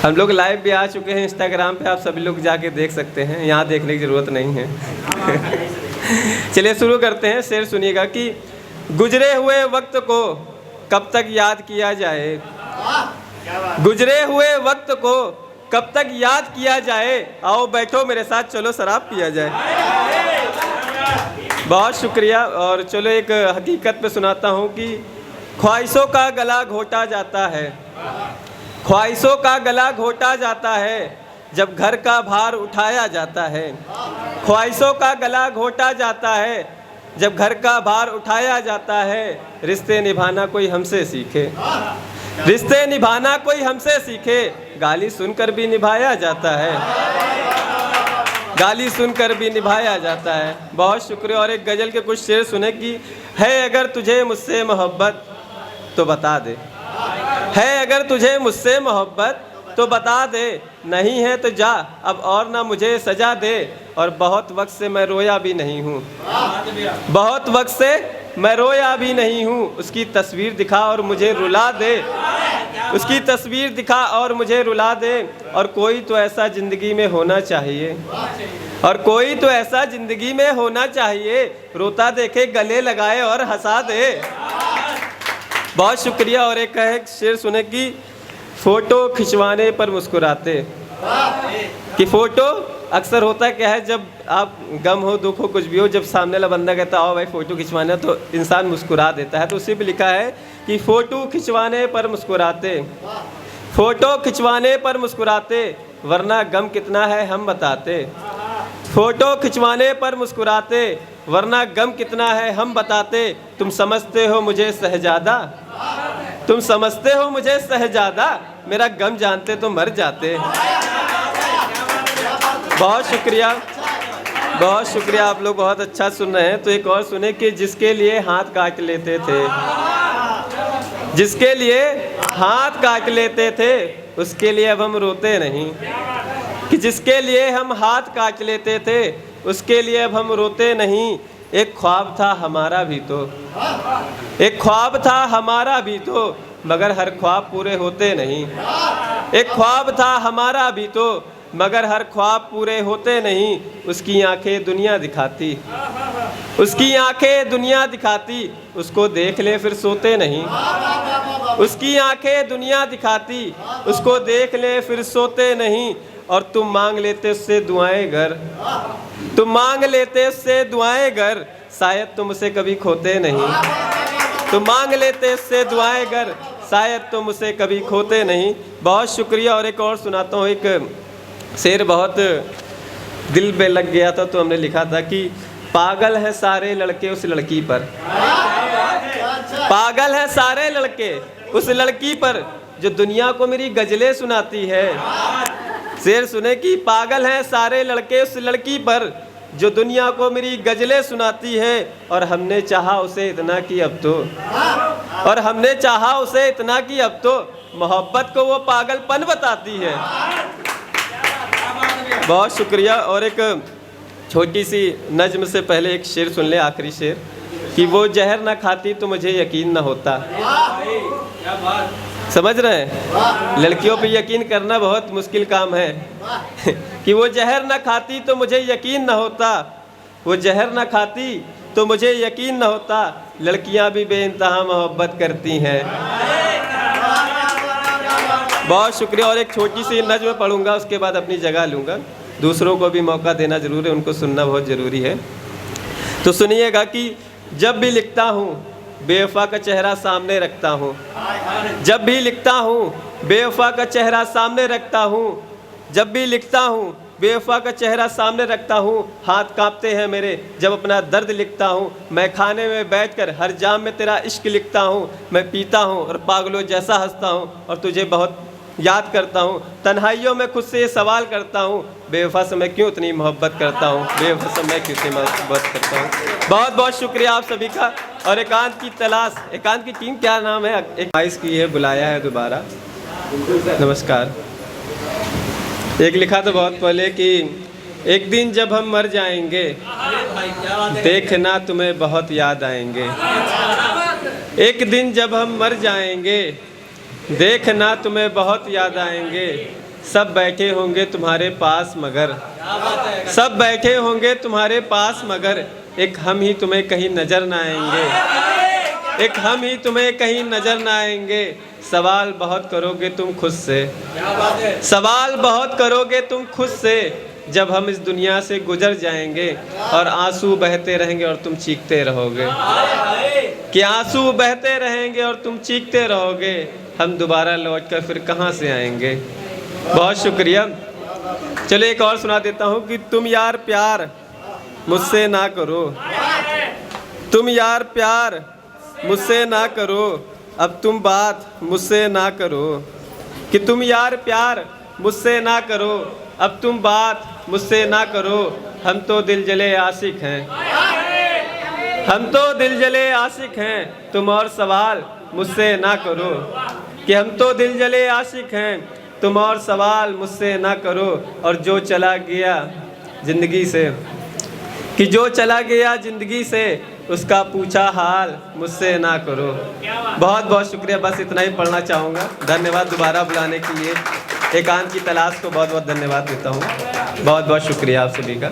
हम लोग लाइव भी आ चुके हैं इंस्टाग्राम पे, आप सभी लोग जाके देख सकते हैं, यहाँ देखने की ज़रूरत नहीं है। चलिए शुरू करते हैं। शेर सुनिएगा कि गुजरे हुए वक्त को कब तक याद किया जाए, गुजरे हुए वक्त को कब तक याद किया जाए, आओ बैठो मेरे साथ चलो शराब पिया जाए। बहुत शुक्रिया। और चलो एक हकीकत पे सुनाता हूँ कि ख्वाहिशों का गला घोटा जाता है, ख्वाहिशों का गला घोटा जाता है जब घर का भार उठाया जाता है, ख्वाहिशों का गला घोटा जाता है जब घर का भार उठाया जाता है। रिश्ते निभाना कोई हमसे सीखे, रिश्ते निभाना कोई हमसे सीखे, गाली सुनकर भी निभाया जाता है, गाली सुनकर भी निभाया जाता है। बहुत शुक्रिया। और एक गज़ल के कुछ शेर सुने कि है अगर तुझे मुझसे मोहब्बत तो बता दे, है अगर तुझे मुझसे मोहब्बत तो बता दे, नहीं है तो जा अब और ना मुझे सजा दे। और बहुत वक्त से मैं रोया भी नहीं हूँ, बहुत वक्त से मैं रोया भी नहीं हूँ, उसकी तस्वीर दिखा और मुझे रुला दे, उसकी तस्वीर दिखा और मुझे रुला दे। और कोई तो ऐसा ज़िंदगी में होना चाहिए, और कोई तो ऐसा ज़िंदगी में होना चाहिए, रोता देखे गले लगाए और हंसा दे। बहुत शुक्रिया। और एक है शेर सुने कि फ़ोटो खिंचवाने पर मुस्कुराते, कि फ़ोटो अक्सर होता है क्या है, जब आप गम हो दुख हो कुछ भी हो, जब सामने वाला बंदा कहता आओ भाई फ़ोटो खिंचवाना, तो इंसान मुस्कुरा देता है। तो उसी पे लिखा है कि फ़ोटो खिंचवाने पर मुस्कुराते, फ़ोटो खिंचवाने पर मुस्कुराते, वरना गम कितना है हम बताते, फ़ोटो खिंचवाने पर मुस्कुराते, वरना गम कितना है हम बताते। तुम समझते हो मुझे शहजादा, तुम समझते हो मुझे शहजादा, मेरा गम जानते तो मर जाते। बहुत शुक्रिया, बहुत शुक्रिया। आप लोग बहुत अच्छा सुन रहे हैं। तो एक और सुने कि जिसके लिए हाथ काट लेते थे, जिसके लिए हाथ काट लेते थे, उसके लिए अब हम रोते नहीं, कि जिसके लिए हम हाथ काट लेते थे, उसके लिए अब हम रोते नहीं। एक ख्वाब था हमारा भी तो, एक ख्वाब था हमारा भी तो, मगर हर ख्वाब पूरे होते नहीं, एक ख्वाब था हमारा भी तो, मगर हर ख्वाब पूरे होते नहीं। उसकी आंखें दुनिया दिखाती, उसकी आंखें दुनिया दिखाती, उसको देख ले फिर सोते नहीं, उसकी आंखें दुनिया दिखाती, उसको देख ले फिर सोते नहीं। और तुम मांग लेते उससे दुआएं घर, तुम मांग लेते उससे दुआएं घर, शायद तुम उसे कभी खोते नहीं, तुम मांग लेते उससे दुआएं घर, शायद तुम उसे कभी खोते नहीं। बहुत शुक्रिया। और एक और सुनाता हूँ। एक शेर बहुत दिल पे लग गया था, तो हमने लिखा था कि पागल हैं सारे लड़के उस लड़की पर, पागल हैं सारे लड़के उस लड़की पर, जो दुनिया को मेरी गज़लें सुनाती है। शेर सुने कि पागल हैं सारे लड़के उस लड़की पर, जो दुनिया को मेरी गज़लें सुनाती है। और हमने चाहा उसे इतना कि अब तो, और हमने चाहा उसे इतना कि अब तो, मोहब्बत को वो पागलपन बताती है। बहुत शुक्रिया। और एक छोटी सी नज्म से पहले एक शेर सुन ले, आखिरी शेर, कि वो जहर ना खाती तो मुझे यकीन ना होता। समझ रहे हैं? लड़कियों पे यकीन करना बहुत मुश्किल काम है। कि वो जहर ना खाती तो मुझे यकीन ना होता, वो जहर ना खाती तो मुझे यकीन ना होता, लड़कियां भी बेइंतहा मोहब्बत करती हैं। बहुत शुक्रिया। और एक छोटी सी नज़्म पढ़ूंगा, उसके बाद अपनी जगह लूँगा। दूसरों को भी मौका देना ज़रूरी है, उनको सुनना बहुत ज़रूरी है। तो सुनिएगा कि जब भी लिखता हूँ बेवफा का चेहरा सामने रखता हूँ, जब भी लिखता हूँ बेवफा का चेहरा सामने रखता हूँ, जब भी लिखता हूँ बेवफा का चेहरा सामने रखता हूँ। हाथ कांपते हैं मेरे जब अपना दर्द लिखता हूँ, मैं खाने में बैठकर हर जाम में तेरा इश्क लिखता हूँ, मैं पीता हूँ और पागलों जैसा हंसता हूँ और तुझे बहुत याद करता हूँ। तन्हाइयों में खुद से ये सवाल करता हूँ, बेवफा से मैं क्यों इतनी मोहब्बत करता हूँ, बेवफा से मैं क्यों इतनी मोहब्बत करता हूँ। बहुत बहुत शुक्रिया आप सभी का। और एकांत की तलाश, एकांत की टीम क्या नाम है, एक आइस की है, बुलाया है दोबारा। नमस्कार। एक लिखा था बहुत पहले कि एक दिन जब हम मर जाएंगे देखना तुम्हें बहुत याद आएंगे, एक दिन जब हम मर जाएंगे देखना तुम्हें बहुत याद आएंगे, सब बैठे होंगे तुम्हारे पास मगर, सब बैठे होंगे तुम्हारे पास मगर, एक हम ही तुम्हें कहीं नजर ना आएंगे, एक हम ही तुम्हें कहीं नजर ना आएंगे। सवाल बहुत करोगे तुम खुद से, सवाल बहुत करोगे तुम खुद से, जब हम इस दुनिया से गुजर जाएंगे और आंसू बहते रहेंगे और तुम चीखते रहोगे, कि आंसू बहते रहेंगे और तुम चीखते रहोगे, हम दोबारा लौट कर फिर कहाँ से आएंगे। बहुत शुक्रिया। चलो एक और सुना देता हूँ कि तुम यार प्यार मुझसे ना करो, तुम यार प्यार मुझसे ना करो, अब तुम बात मुझसे ना करो, कि तुम यार प्यार मुझसे ना करो, अब तुम बात मुझसे ना करो, हम तो दिल जले आशिक हैं, हम तो दिल जले आशिक हैं, तुम और सवाल मुझसे ना करो, कि हम तो दिल जले आशिक हैं, तुम और सवाल मुझसे ना करो। और जो चला गया ज़िंदगी से, कि जो चला गया ज़िंदगी से, उसका पूछा हाल मुझसे ना करो। बहुत बहुत शुक्रिया, बस इतना ही पढ़ना चाहूँगा। धन्यवाद दोबारा बुलाने के लिए, एकांत की तलाश को बहुत बहुत धन्यवाद देता हूँ। बहुत बहुत शुक्रिया आप सभी का।